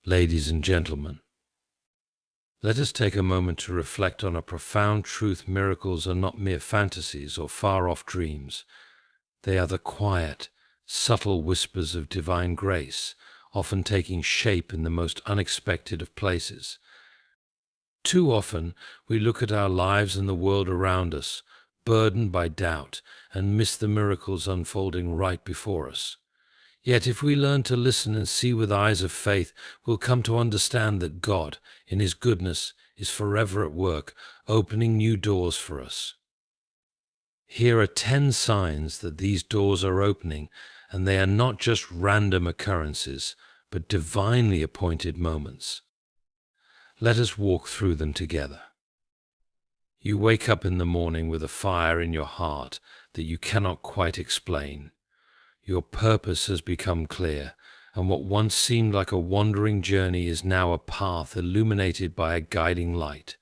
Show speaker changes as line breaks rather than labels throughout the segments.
Ladies and gentlemen, let us take a moment to reflect on a profound truth. Miracles are not mere fantasies or far-off dreams. They are the quiet, subtle whispers of divine grace, often taking shape in the most unexpected of places. Too often, we look at our lives and the world around us, burdened by doubt, and miss the miracles unfolding right before us. Yet if we learn to listen and see with eyes of faith, we'll come to understand that God, in His goodness, is forever at work, opening new doors for us. Here are 10 signs that these doors are opening, and they are not just random occurrences, but divinely appointed moments. Let us walk through them together. You wake up in the morning with a fire in your heart that you cannot quite explain. Your purpose has become clear, and what once seemed like a wandering journey is now a path illuminated by a guiding light.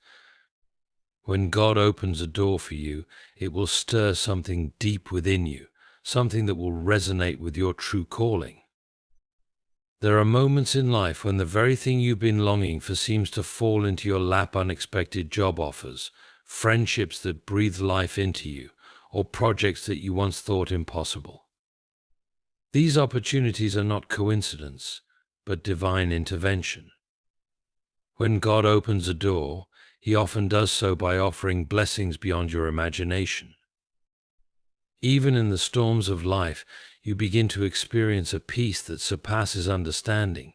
When God opens a door for you, it will stir something deep within you, something that will resonate with your true calling. There are moments in life when the very thing you've been longing for seems to fall into your lap: unexpected job offers, friendships that breathe life into you, or projects that you once thought impossible. These opportunities are not coincidence, but divine intervention. When God opens a door, He often does so by offering blessings beyond your imagination. Even in the storms of life, you begin to experience a peace that surpasses understanding.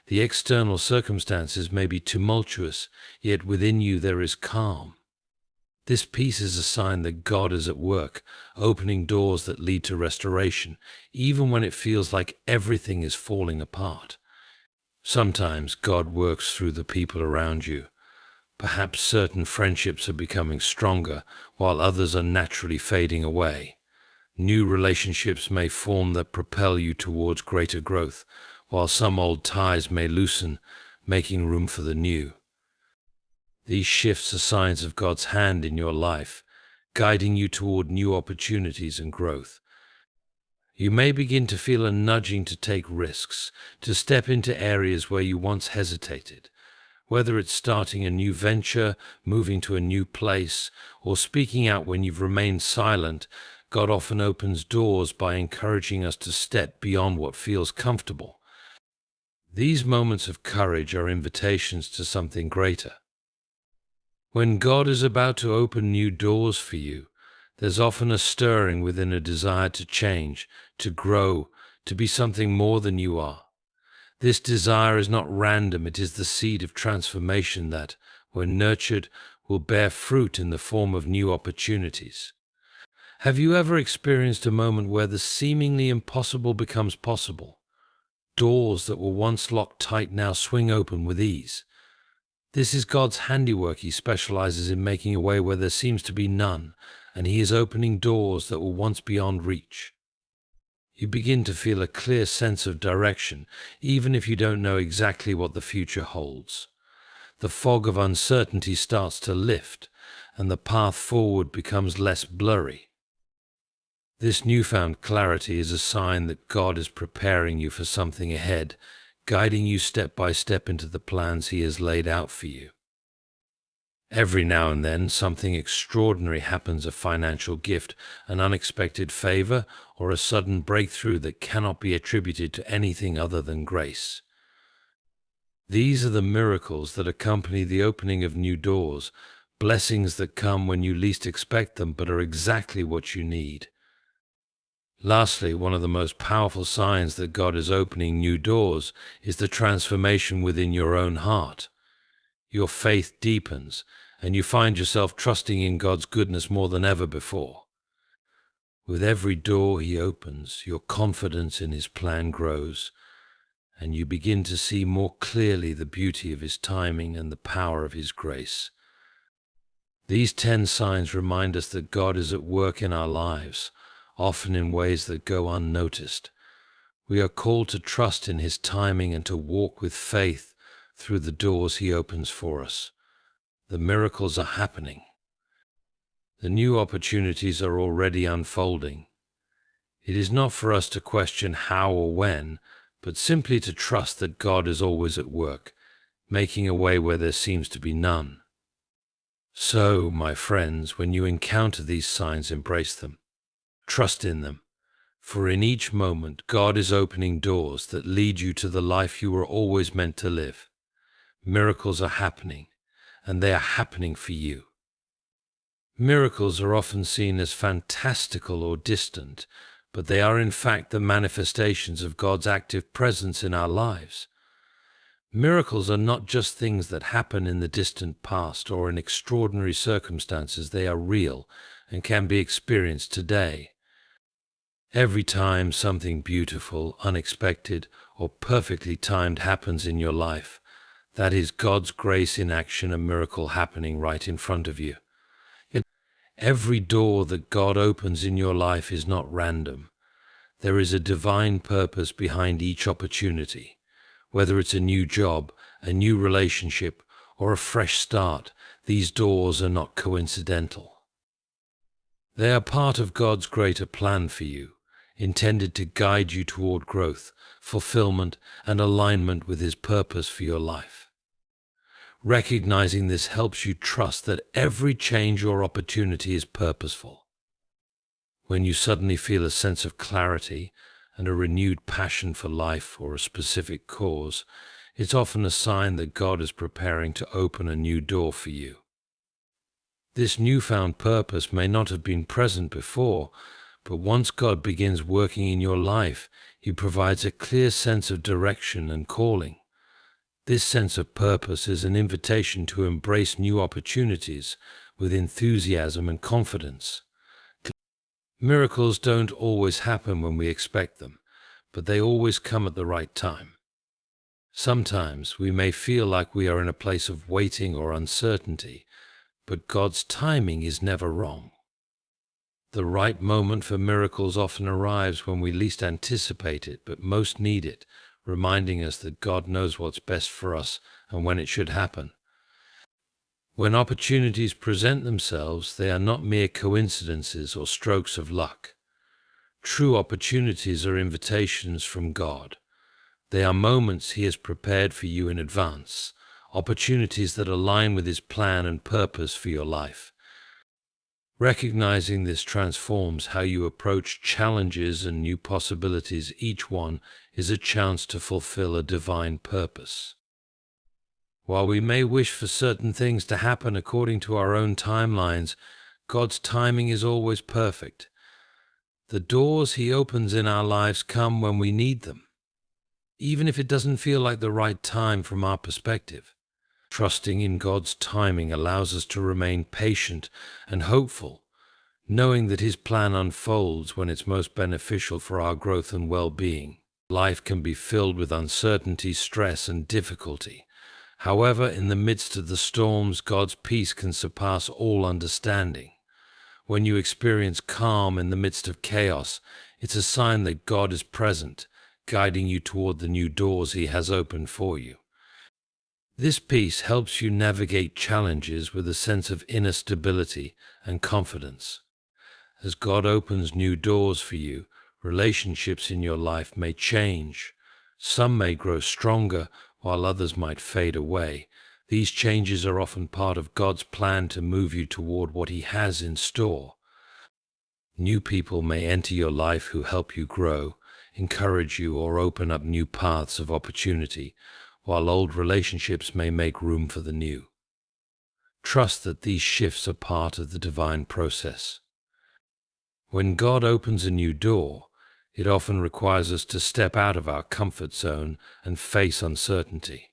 The external circumstances may be tumultuous, yet within you there is calm. This peace is a sign that God is at work, opening doors that lead to restoration, even when it feels like everything is falling apart. Sometimes God works through the people around you. Perhaps certain friendships are becoming stronger, while others are naturally fading away. New relationships may form that propel you towards greater growth, while some old ties may loosen, making room for the new. These shifts are signs of God's hand in your life, guiding you toward new opportunities and growth. You may begin to feel a nudging to take risks, to step into areas where you once hesitated. Whether it's starting a new venture, moving to a new place, or speaking out when you've remained silent, God often opens doors by encouraging us to step beyond what feels comfortable. These moments of courage are invitations to something greater. When God is about to open new doors for you, there's often a stirring within, a desire to change, to grow, to be something more than you are. This desire is not random. It is the seed of transformation that, when nurtured, will bear fruit in the form of new opportunities. Have you ever experienced a moment where the seemingly impossible becomes possible? Doors that were once locked tight now swing open with ease. This is God's handiwork. He specializes in making a way where there seems to be none, and He is opening doors that were once beyond reach. You begin to feel a clear sense of direction, even if you don't know exactly what the future holds. The fog of uncertainty starts to lift, and the path forward becomes less blurry. This newfound clarity is a sign that God is preparing you for something ahead, guiding you step by step into the plans He has laid out for you. Every now and then, something extraordinary happens: a financial gift, an unexpected favor, or a sudden breakthrough that cannot be attributed to anything other than grace. These are the miracles that accompany the opening of new doors, blessings that come when you least expect them but are exactly what you need. Lastly, one of the most powerful signs that God is opening new doors is the transformation within your own heart. Your faith deepens, and you find yourself trusting in God's goodness more than ever before. With every door He opens, your confidence in His plan grows, and you begin to see more clearly the beauty of His timing and the power of His grace. These 10 signs remind us that God is at work in our lives, often in ways that go unnoticed. We are called to trust in His timing and to walk with faith through the doors He opens for us. The miracles are happening. The new opportunities are already unfolding. It is not for us to question how or when, but simply to trust that God is always at work, making a way where there seems to be none. So, my friends, when you encounter these signs, embrace them. Trust in them, for in each moment God is opening doors that lead you to the life you were always meant to live. Miracles are happening, and they are happening for you. Miracles are often seen as fantastical or distant, but they are in fact the manifestations of God's active presence in our lives. Miracles are not just things that happen in the distant past or in extraordinary circumstances. They are real and can be experienced today. Every time something beautiful, unexpected, or perfectly timed happens in your life, that is God's grace in action, a miracle happening right in front of you. Yet every door that God opens in your life is not random. There is a divine purpose behind each opportunity. Whether it's a new job, a new relationship, or a fresh start, these doors are not coincidental. They are part of God's greater plan for you, intended to guide you toward growth, fulfillment, and alignment with His purpose for your life. Recognizing this helps you trust that every change or opportunity is purposeful. When you suddenly feel a sense of clarity and a renewed passion for life or a specific cause, it's often a sign that God is preparing to open a new door for you. This newfound purpose may not have been present before, but once God begins working in your life, He provides a clear sense of direction and calling. This sense of purpose is an invitation to embrace new opportunities with enthusiasm and confidence. Miracles don't always happen when we expect them, but they always come at the right time. Sometimes we may feel like we are in a place of waiting or uncertainty, but God's timing is never wrong. The right moment for miracles often arrives when we least anticipate it, but most need it, reminding us that God knows what's best for us and when it should happen. When opportunities present themselves, they are not mere coincidences or strokes of luck. True opportunities are invitations from God. They are moments He has prepared for you in advance, opportunities that align with His plan and purpose for your life. Recognizing this transforms how you approach challenges and new possibilities. Each one is a chance to fulfill a divine purpose. While we may wish for certain things to happen according to our own timelines, God's timing is always perfect. The doors He opens in our lives come when we need them, even if it doesn't feel like the right time from our perspective. Trusting in God's timing allows us to remain patient and hopeful, knowing that His plan unfolds when it's most beneficial for our growth and well-being. Life can be filled with uncertainty, stress, and difficulty. However, in the midst of the storms, God's peace can surpass all understanding. When you experience calm in the midst of chaos, it's a sign that God is present, guiding you toward the new doors He has opened for you. This peace helps you navigate challenges with a sense of inner stability and confidence. As God opens new doors for you, relationships in your life may change. Some may grow stronger, while others might fade away. These changes are often part of God's plan to move you toward what He has in store. New people may enter your life who help you grow, encourage you, or open up new paths of opportunity, while old relationships may make room for the new. Trust that these shifts are part of the divine process. When God opens a new door, it often requires us to step out of our comfort zone and face uncertainty.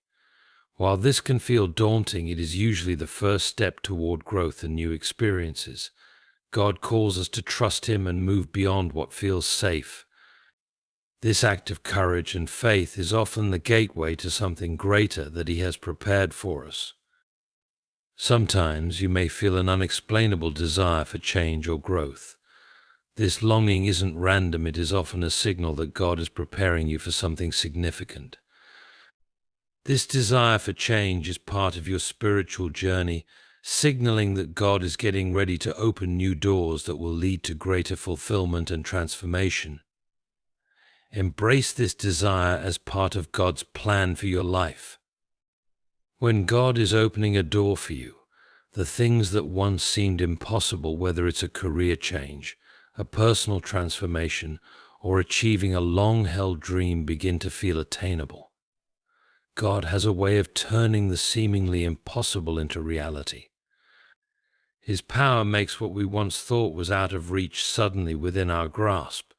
While this can feel daunting, it is usually the first step toward growth and new experiences. God calls us to trust Him and move beyond what feels safe. This act of courage and faith is often the gateway to something greater that He has prepared for us. Sometimes you may feel an unexplainable desire for change or growth. This longing isn't random, it is often a signal that God is preparing you for something significant. This desire for change is part of your spiritual journey, signaling that God is getting ready to open new doors that will lead to greater fulfillment and transformation. Embrace this desire as part of God's plan for your life. When God is opening a door for you, the things that once seemed impossible, whether it's a career change, a personal transformation, or achieving a long-held dream, begin to feel attainable. God has a way of turning the seemingly impossible into reality. His power makes what we once thought was out of reach suddenly within our grasp,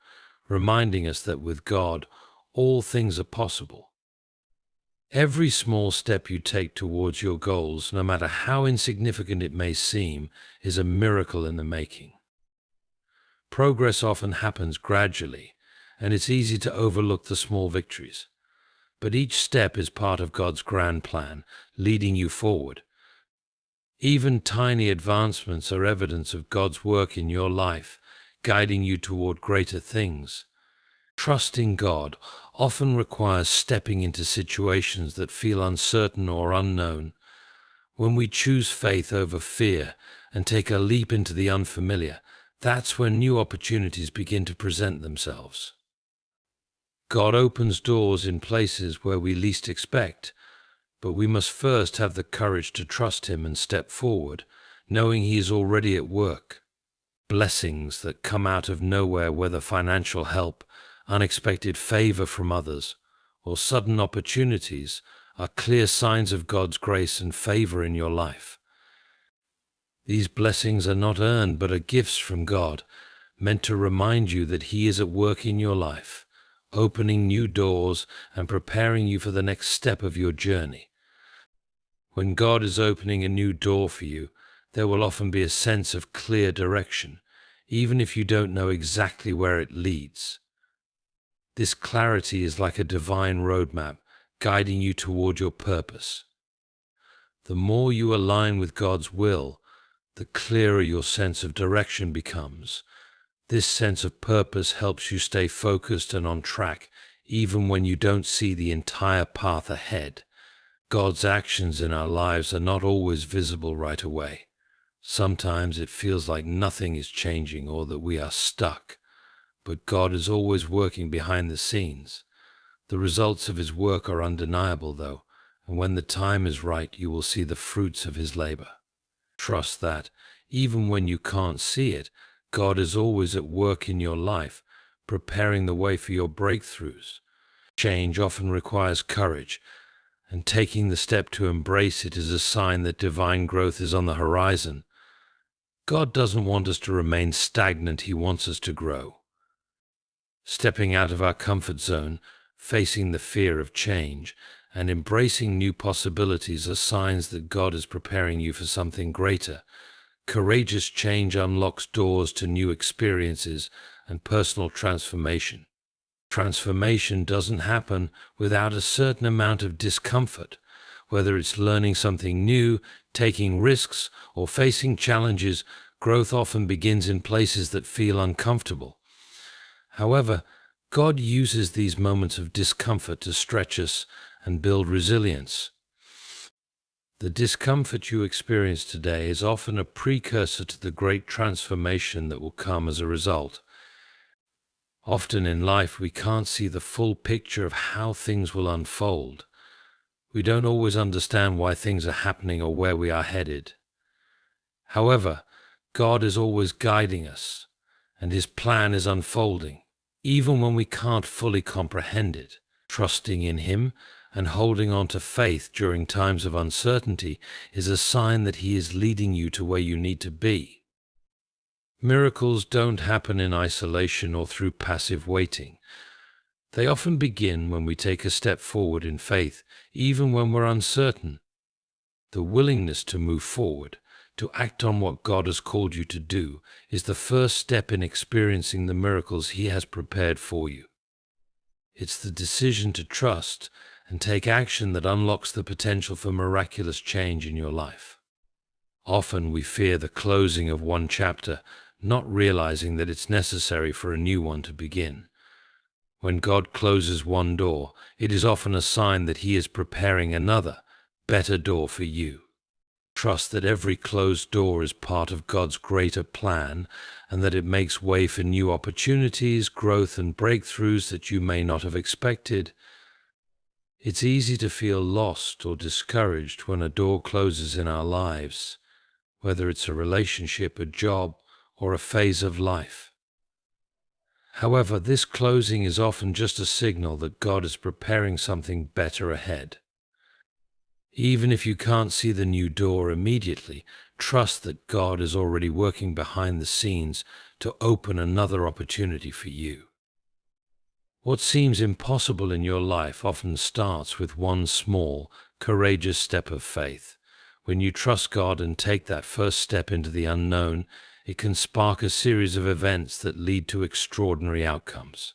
reminding us that with God, all things are possible. Every small step you take towards your goals, no matter how insignificant it may seem, is a miracle in the making. Progress often happens gradually, and it's easy to overlook the small victories. But each step is part of God's grand plan, leading you forward. Even tiny advancements are evidence of God's work in your life, guiding you toward greater things. Trusting God often requires stepping into situations that feel uncertain or unknown. When we choose faith over fear and take a leap into the unfamiliar, that's when new opportunities begin to present themselves. God opens doors in places where we least expect, but we must first have the courage to trust Him and step forward, knowing He is already at work. Blessings that come out of nowhere, whether financial help, unexpected favor from others, or sudden opportunities, are clear signs of God's grace and favor in your life. These blessings are not earned but are gifts from God, meant to remind you that He is at work in your life, opening new doors and preparing you for the next step of your journey. When God is opening a new door for you, there will often be a sense of clear direction, even if you don't know exactly where it leads. This clarity is like a divine roadmap, guiding you toward your purpose. The more you align with God's will, the clearer your sense of direction becomes. This sense of purpose helps you stay focused and on track, even when you don't see the entire path ahead. God's actions in our lives are not always visible right away. Sometimes it feels like nothing is changing or that we are stuck. But God is always working behind the scenes. The results of His work are undeniable, though, and when the time is right, you will see the fruits of His labor. Trust that, even when you can't see it, God is always at work in your life, preparing the way for your breakthroughs. Change often requires courage, and taking the step to embrace it is a sign that divine growth is on the horizon. God doesn't want us to remain stagnant, He wants us to grow. Stepping out of our comfort zone, facing the fear of change, and embracing new possibilities are signs that God is preparing you for something greater. Courageous change unlocks doors to new experiences and personal transformation. Transformation doesn't happen without a certain amount of discomfort. Whether it's learning something new, taking risks, or facing challenges, growth often begins in places that feel uncomfortable. However, God uses these moments of discomfort to stretch us and build resilience. The discomfort you experience today is often a precursor to the great transformation that will come as a result. Often in life, we can't see the full picture of how things will unfold. We don't always understand why things are happening or where we are headed. However, God is always guiding us, and His plan is unfolding. Even when we can't fully comprehend it, trusting in Him and holding on to faith during times of uncertainty is a sign that He is leading you to where you need to be. Miracles don't happen in isolation or through passive waiting. They often begin when we take a step forward in faith, even when we're uncertain. The willingness to move forward, to act on what God has called you to do, is the first step in experiencing the miracles He has prepared for you. It's the decision to trust and take action that unlocks the potential for miraculous change in your life. Often we fear the closing of one chapter, not realizing that it's necessary for a new one to begin. When God closes one door, it is often a sign that He is preparing another, better door for you. Trust that every closed door is part of God's greater plan and that it makes way for new opportunities, growth, and breakthroughs that you may not have expected. It's easy to feel lost or discouraged when a door closes in our lives, whether it's a relationship, a job, or a phase of life. However, this closing is often just a signal that God is preparing something better ahead. Even if you can't see the new door immediately, trust that God is already working behind the scenes to open another opportunity for you. What seems impossible in your life often starts with one small, courageous step of faith. When you trust God and take that first step into the unknown, it can spark a series of events that lead to extraordinary outcomes.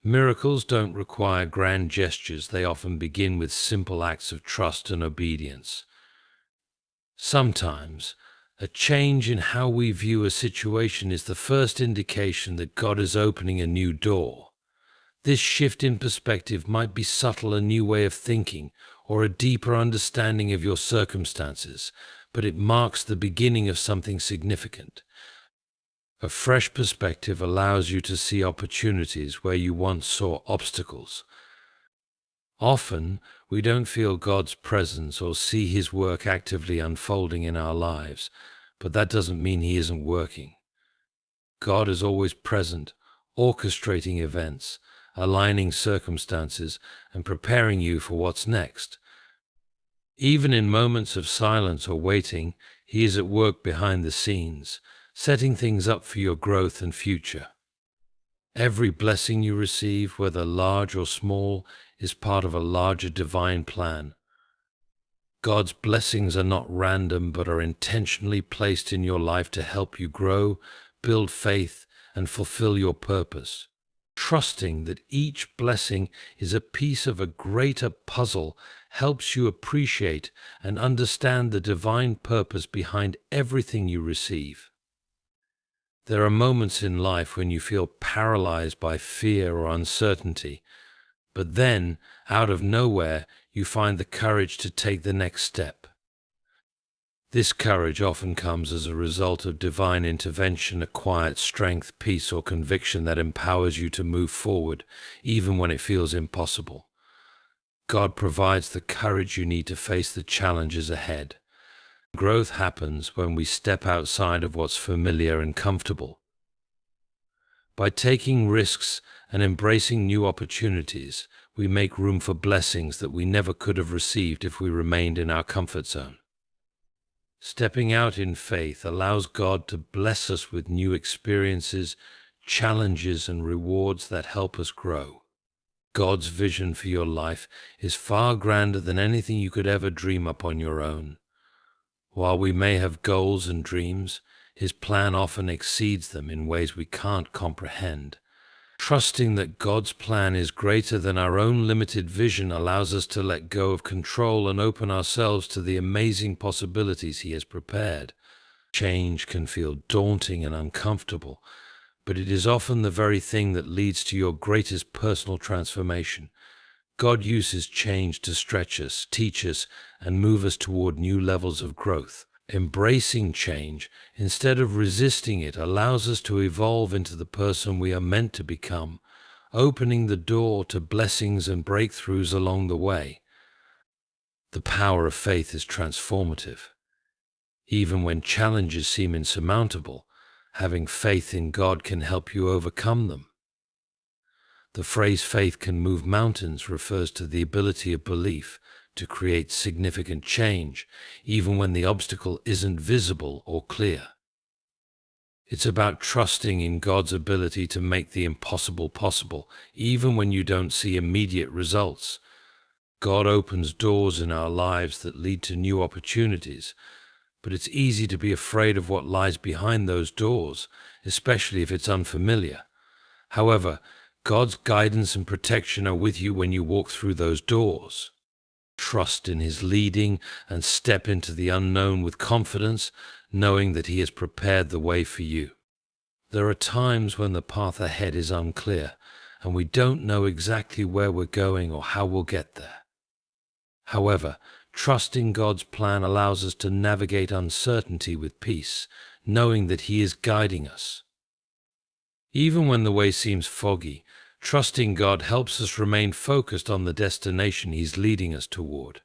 Miracles don't require grand gestures. They often begin with simple acts of trust and obedience. Sometimes, a change in how we view a situation is the first indication that God is opening a new door. This shift in perspective might be subtle, a new way of thinking, or a deeper understanding of your circumstances, but it marks the beginning of something significant. A fresh perspective allows you to see opportunities where you once saw obstacles. Often, we don't feel God's presence or see His work actively unfolding in our lives, but that doesn't mean He isn't working. God is always present, orchestrating events, aligning circumstances, and preparing you for what's next. Even in moments of silence or waiting, He is at work behind the scenes, setting things up for your growth and future. Every blessing you receive, whether large or small, is part of a larger divine plan. God's blessings are not random, but are intentionally placed in your life to help you grow, build faith, and fulfill your purpose. Trusting that each blessing is a piece of a greater puzzle helps you appreciate and understand the divine purpose behind everything you receive. There are moments in life when you feel paralyzed by fear or uncertainty, but then, out of nowhere, you find the courage to take the next step. This courage often comes as a result of divine intervention, a quiet strength, peace, or conviction that empowers you to move forward, even when it feels impossible. God provides the courage you need to face the challenges ahead. Growth happens when we step outside of what's familiar and comfortable. By taking risks and embracing new opportunities, we make room for blessings that we never could have received if we remained in our comfort zone. Stepping out in faith allows God to bless us with new experiences, challenges, and rewards that help us grow. God's vision for your life is far grander than anything you could ever dream up on your own. While we may have goals and dreams, His plan often exceeds them in ways we can't comprehend. Trusting that God's plan is greater than our own limited vision allows us to let go of control and open ourselves to the amazing possibilities He has prepared. Change can feel daunting and uncomfortable, but it is often the very thing that leads to your greatest personal transformation. God uses change to stretch us, teach us, and move us toward new levels of growth. Embracing change, instead of resisting it, allows us to evolve into the person we are meant to become, opening the door to blessings and breakthroughs along the way. The power of faith is transformative. Even when challenges seem insurmountable, having faith in God can help you overcome them. The phrase "faith can move mountains" refers to the ability of belief to create significant change, even when the obstacle isn't visible or clear. It's about trusting in God's ability to make the impossible possible, even when you don't see immediate results. God opens doors in our lives that lead to new opportunities, but it's easy to be afraid of what lies behind those doors, especially if it's unfamiliar. However, God's guidance and protection are with you when you walk through those doors. Trust in His leading and step into the unknown with confidence, knowing that He has prepared the way for you. There are times when the path ahead is unclear, and we don't know exactly where we're going or how we'll get there. However, trusting God's plan allows us to navigate uncertainty with peace, knowing that He is guiding us. Even when the way seems foggy, trusting God helps us remain focused on the destination He's leading us toward.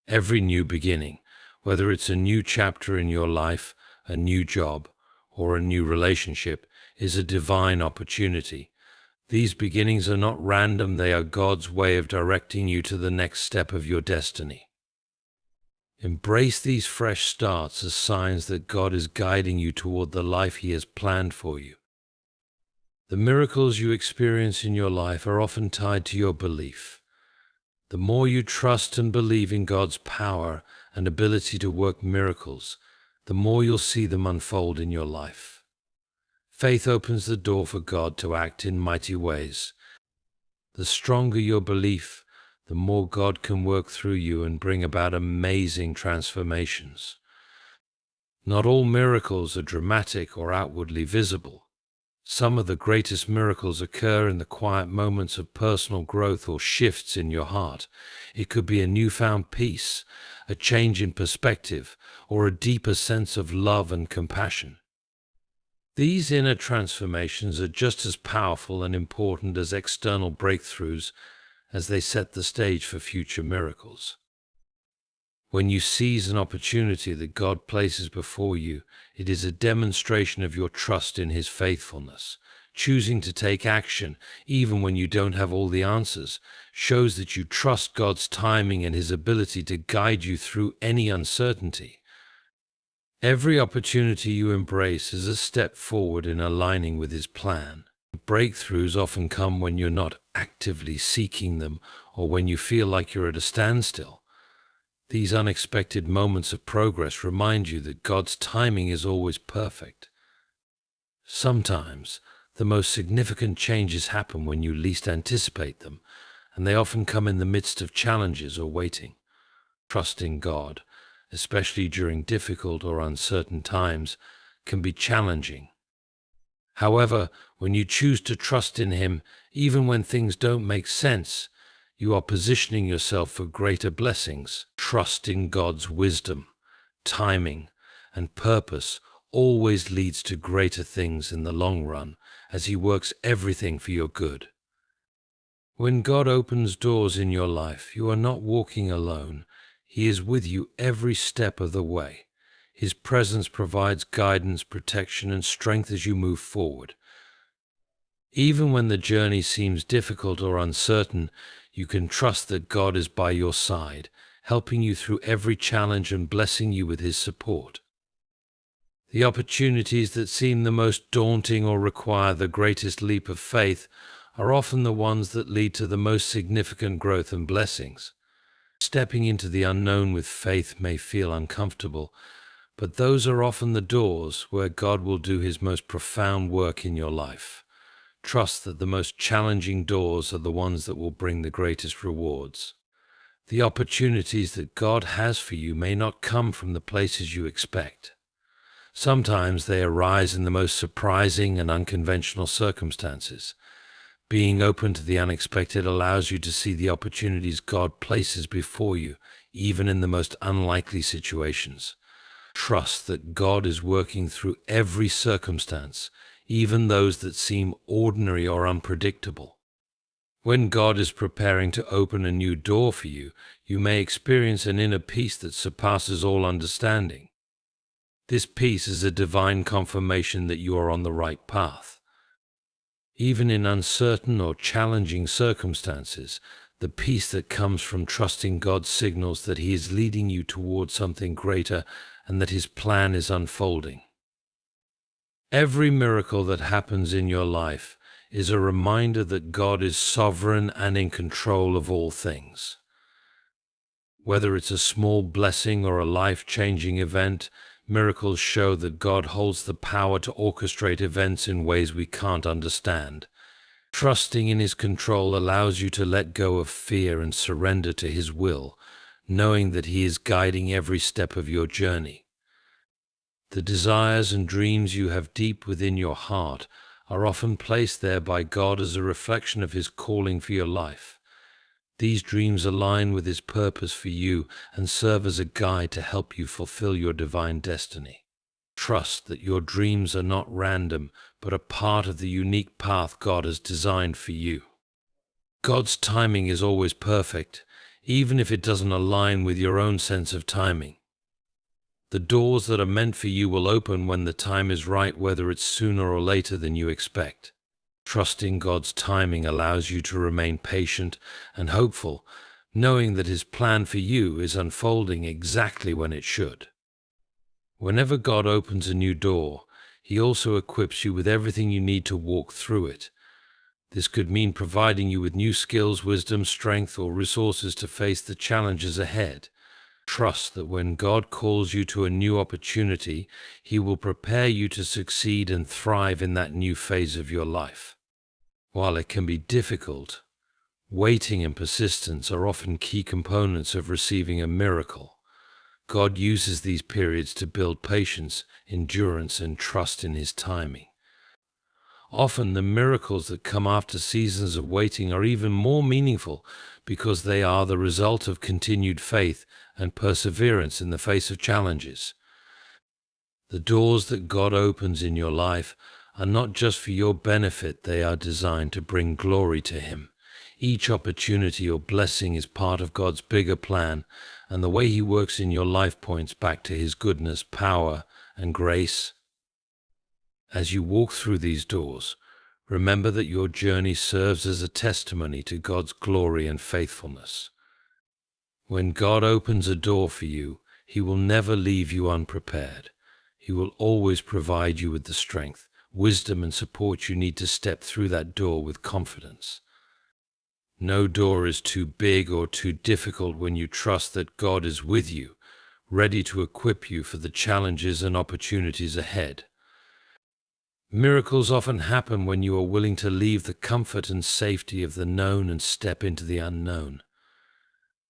Every new beginning, whether it's a new chapter in your life, a new job, or a new relationship, is a divine opportunity. These beginnings are not random, they are God's way of directing you to the next step of your destiny. Embrace these fresh starts as signs that God is guiding you toward the life He has planned for you. The miracles you experience in your life are often tied to your belief. The more you trust and believe in God's power and ability to work miracles, the more you'll see them unfold in your life. Faith opens the door for God to act in mighty ways. The stronger your belief, the more God can work through you and bring about amazing transformations. Not all miracles are dramatic or outwardly visible. Some of the greatest miracles occur in the quiet moments of personal growth or shifts in your heart. It could be a newfound peace, a change in perspective, or a deeper sense of love and compassion. These inner transformations are just as powerful and important as external breakthroughs, as they set the stage for future miracles. When you seize an opportunity that God places before you, it is a demonstration of your trust in His faithfulness. Choosing to take action, even when you don't have all the answers, shows that you trust God's timing and His ability to guide you through any uncertainty. Every opportunity you embrace is a step forward in aligning with His plan. Breakthroughs often come when you're not actively seeking them or when you feel like you're at a standstill. These unexpected moments of progress remind you that God's timing is always perfect. Sometimes, the most significant changes happen when you least anticipate them, and they often come in the midst of challenges or waiting. Trusting God, especially during difficult or uncertain times, can be challenging. However, when you choose to trust in Him, even when things don't make sense, you are positioning yourself for greater blessings. Trust in God's wisdom, timing, and purpose always leads to greater things in the long run, as He works everything for your good. When God opens doors in your life, you are not walking alone. He is with you every step of the way. His presence provides guidance, protection, and strength as you move forward. Even when the journey seems difficult or uncertain, you can trust that God is by your side, helping you through every challenge and blessing you with His support. The opportunities that seem the most daunting or require the greatest leap of faith are often the ones that lead to the most significant growth and blessings. Stepping into the unknown with faith may feel uncomfortable, but those are often the doors where God will do His most profound work in your life. Trust that the most challenging doors are the ones that will bring the greatest rewards. The opportunities that God has for you may not come from the places you expect. Sometimes they arise in the most surprising and unconventional circumstances. Being open to the unexpected allows you to see the opportunities God places before you, even in the most unlikely situations. Trust that God is working through every circumstance, even those that seem ordinary or unpredictable. When God is preparing to open a new door for you, you may experience an inner peace that surpasses all understanding. This peace is a divine confirmation that you are on the right path. Even in uncertain or challenging circumstances, the peace that comes from trusting God signals that He is leading you towards something greater and that His plan is unfolding. Every miracle that happens in your life is a reminder that God is sovereign and in control of all things. Whether it's a small blessing or a life-changing event, miracles show that God holds the power to orchestrate events in ways we can't understand. Trusting in His control allows you to let go of fear and surrender to His will, knowing that He is guiding every step of your journey. The desires and dreams you have deep within your heart are often placed there by God as a reflection of His calling for your life. These dreams align with His purpose for you and serve as a guide to help you fulfill your divine destiny. Trust that your dreams are not random, but a part of the unique path God has designed for you. God's timing is always perfect, even if it doesn't align with your own sense of timing. The doors that are meant for you will open when the time is right, whether it's sooner or later than you expect. Trusting God's timing allows you to remain patient and hopeful, knowing that His plan for you is unfolding exactly when it should. Whenever God opens a new door, He also equips you with everything you need to walk through it. This could mean providing you with new skills, wisdom, strength, or resources to face the challenges ahead. Trust that when God calls you to a new opportunity, He will prepare you to succeed and thrive in that new phase of your life. While it can be difficult, waiting and persistence are often key components of receiving a miracle. God uses these periods to build patience, endurance, and trust in His timing. Often the miracles that come after seasons of waiting are even more meaningful because they are the result of continued faith and perseverance in the face of challenges. The doors that God opens in your life are not just for your benefit, they are designed to bring glory to Him. Each opportunity or blessing is part of God's bigger plan, and the way He works in your life points back to His goodness, power, and grace. As you walk through these doors, remember that your journey serves as a testimony to God's glory and faithfulness. When God opens a door for you, He will never leave you unprepared. He will always provide you with the strength, wisdom, and support you need to step through that door with confidence. No door is too big or too difficult when you trust that God is with you, ready to equip you for the challenges and opportunities ahead. Miracles often happen when you are willing to leave the comfort and safety of the known and step into the unknown.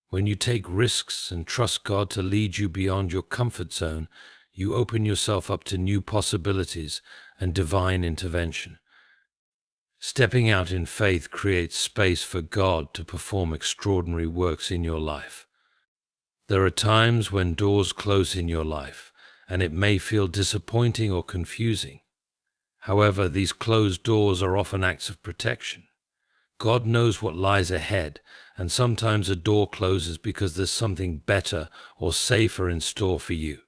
When you take risks and trust God to lead you beyond your comfort zone, you open yourself up to new possibilities and divine intervention. Stepping out in faith creates space for God to perform extraordinary works in your life. There are times when doors close in your life, and it may feel disappointing or confusing. However, these closed doors are often acts of protection. God knows what lies ahead, and sometimes a door closes because there's something better or safer in store for you.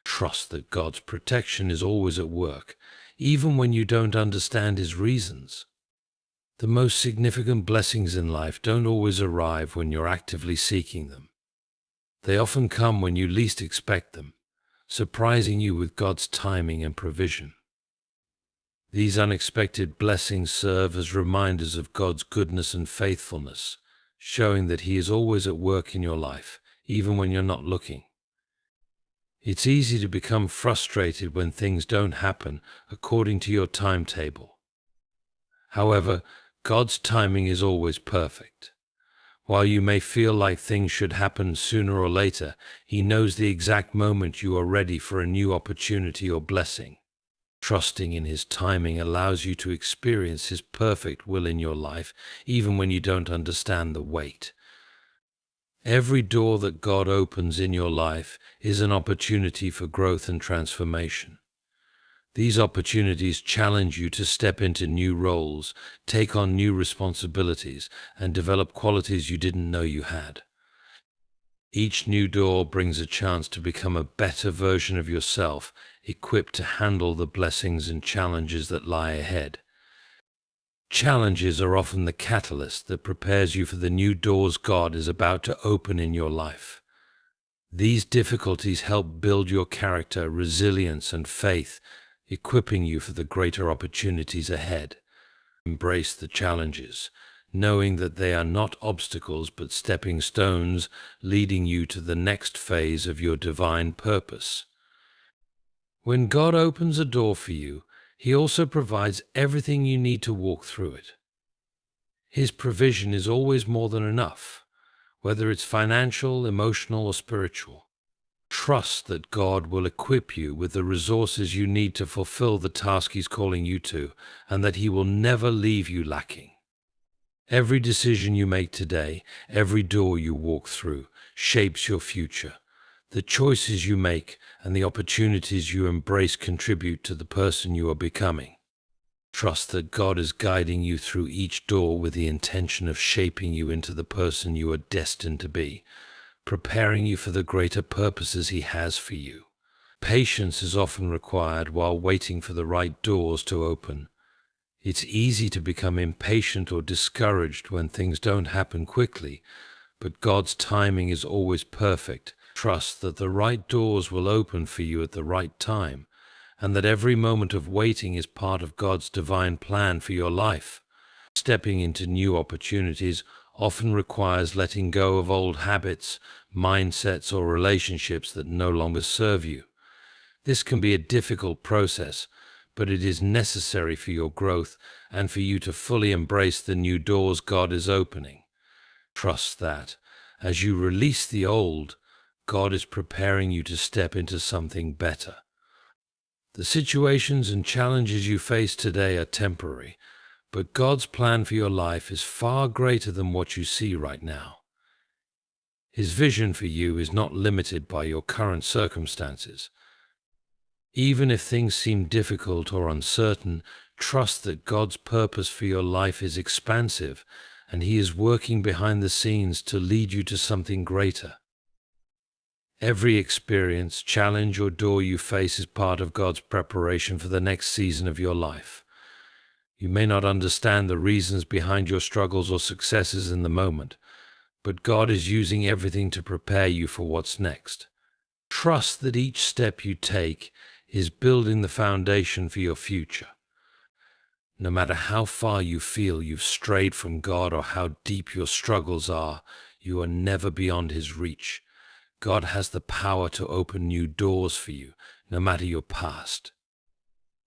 Trust that God's protection is always at work, even when you don't understand His reasons. The most significant blessings in life don't always arrive when you're actively seeking them. They often come when you least expect them, surprising you with God's timing and provision. These unexpected blessings serve as reminders of God's goodness and faithfulness, showing that He is always at work in your life, even when you're not looking. It's easy to become frustrated when things don't happen according to your timetable. However, God's timing is always perfect. While you may feel like things should happen sooner or later, He knows the exact moment you are ready for a new opportunity or blessing. Trusting in His timing allows you to experience His perfect will in your life, even when you don't understand the wait. Every door that God opens in your life is an opportunity for growth and transformation. These opportunities challenge you to step into new roles, take on new responsibilities, and develop qualities you didn't know you had. Each new door brings a chance to become a better version of yourself, equipped to handle the blessings and challenges that lie ahead. Challenges are often the catalyst that prepares you for the new doors God is about to open in your life. These difficulties help build your character, resilience, and faith, equipping you for the greater opportunities ahead. Embrace the challenges, knowing that they are not obstacles but stepping stones leading you to the next phase of your divine purpose. When God opens a door for you, He also provides everything you need to walk through it. His provision is always more than enough, whether it's financial, emotional, or spiritual. Trust that God will equip you with the resources you need to fulfill the task He's calling you to, and that He will never leave you lacking. Every decision you make today, every door you walk through, shapes your future. The choices you make and the opportunities you embrace contribute to the person you are becoming. Trust that God is guiding you through each door with the intention of shaping you into the person you are destined to be, preparing you for the greater purposes He has for you. Patience is often required while waiting for the right doors to open. It's easy to become impatient or discouraged when things don't happen quickly, but God's timing is always perfect. Trust that the right doors will open for you at the right time, and that every moment of waiting is part of God's divine plan for your life. Stepping into new opportunities often requires letting go of old habits, mindsets, or relationships that no longer serve you. This can be a difficult process, but it is necessary for your growth and for you to fully embrace the new doors God is opening. Trust that, as you release the old, God is preparing you to step into something better. The situations and challenges you face today are temporary, but God's plan for your life is far greater than what you see right now. His vision for you is not limited by your current circumstances. Even if things seem difficult or uncertain, trust that God's purpose for your life is expansive, and He is working behind the scenes to lead you to something greater. Every experience, challenge, or door you face is part of God's preparation for the next season of your life. You may not understand the reasons behind your struggles or successes in the moment, but God is using everything to prepare you for what's next. Trust that each step you take is building the foundation for your future. No matter how far you feel you've strayed from God or how deep your struggles are, you are never beyond His reach. God has the power to open new doors for you, no matter your past.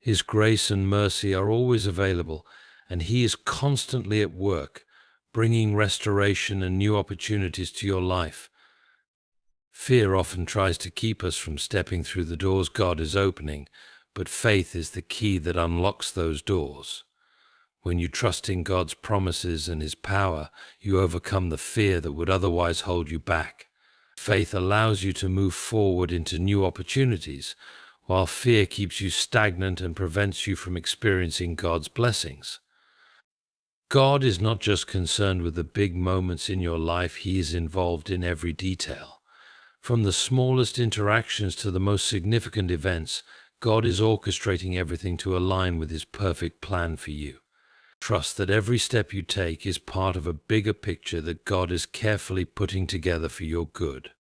His grace and mercy are always available, and He is constantly at work, bringing restoration and new opportunities to your life. Fear often tries to keep us from stepping through the doors God is opening, but faith is the key that unlocks those doors. When you trust in God's promises and His power, you overcome the fear that would otherwise hold you back. Faith allows you to move forward into new opportunities, while fear keeps you stagnant and prevents you from experiencing God's blessings. God is not just concerned with the big moments in your life, He is involved in every detail. From the smallest interactions to the most significant events, God is orchestrating everything to align with His perfect plan for you. Trust that every step you take is part of a bigger picture that God is carefully putting together for your good.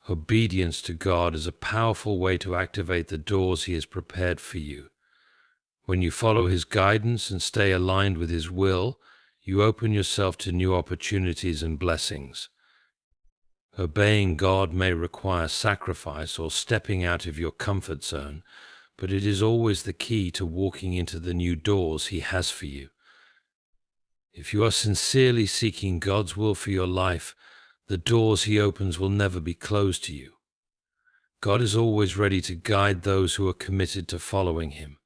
Obedience to God is a powerful way to activate the doors He has prepared for you. When you follow His guidance and stay aligned with His will, you open yourself to new opportunities and blessings. Obeying God may require sacrifice or stepping out of your comfort zone, but it is always the key to walking into the new doors He has for you. If you are sincerely seeking God's will for your life, the doors He opens will never be closed to you. God is always ready to guide those who are committed to following Him.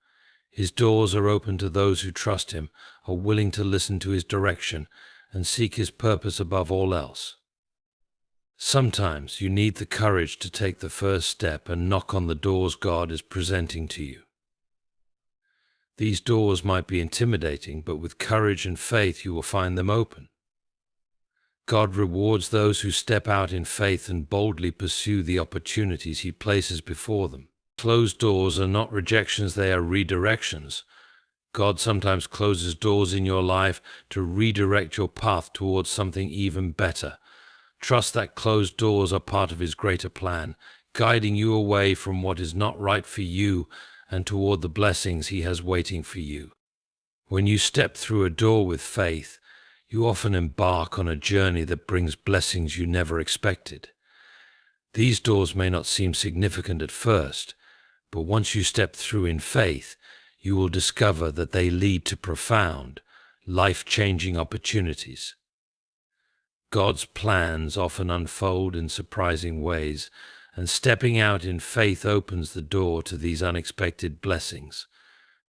His doors are open to those who trust Him, are willing to listen to His direction, and seek His purpose above all else. Sometimes you need the courage to take the first step and knock on the doors God is presenting to you. These doors might be intimidating, but with courage and faith you will find them open. God rewards those who step out in faith and boldly pursue the opportunities He places before them. Closed doors are not rejections, they are redirections. God sometimes closes doors in your life to redirect your path towards something even better. Trust that closed doors are part of His greater plan, guiding you away from what is not right for you and toward the blessings He has waiting for you. When you step through a door with faith, you often embark on a journey that brings blessings you never expected. These doors may not seem significant at first, but once you step through in faith, you will discover that they lead to profound, life-changing opportunities. God's plans often unfold in surprising ways, and stepping out in faith opens the door to these unexpected blessings.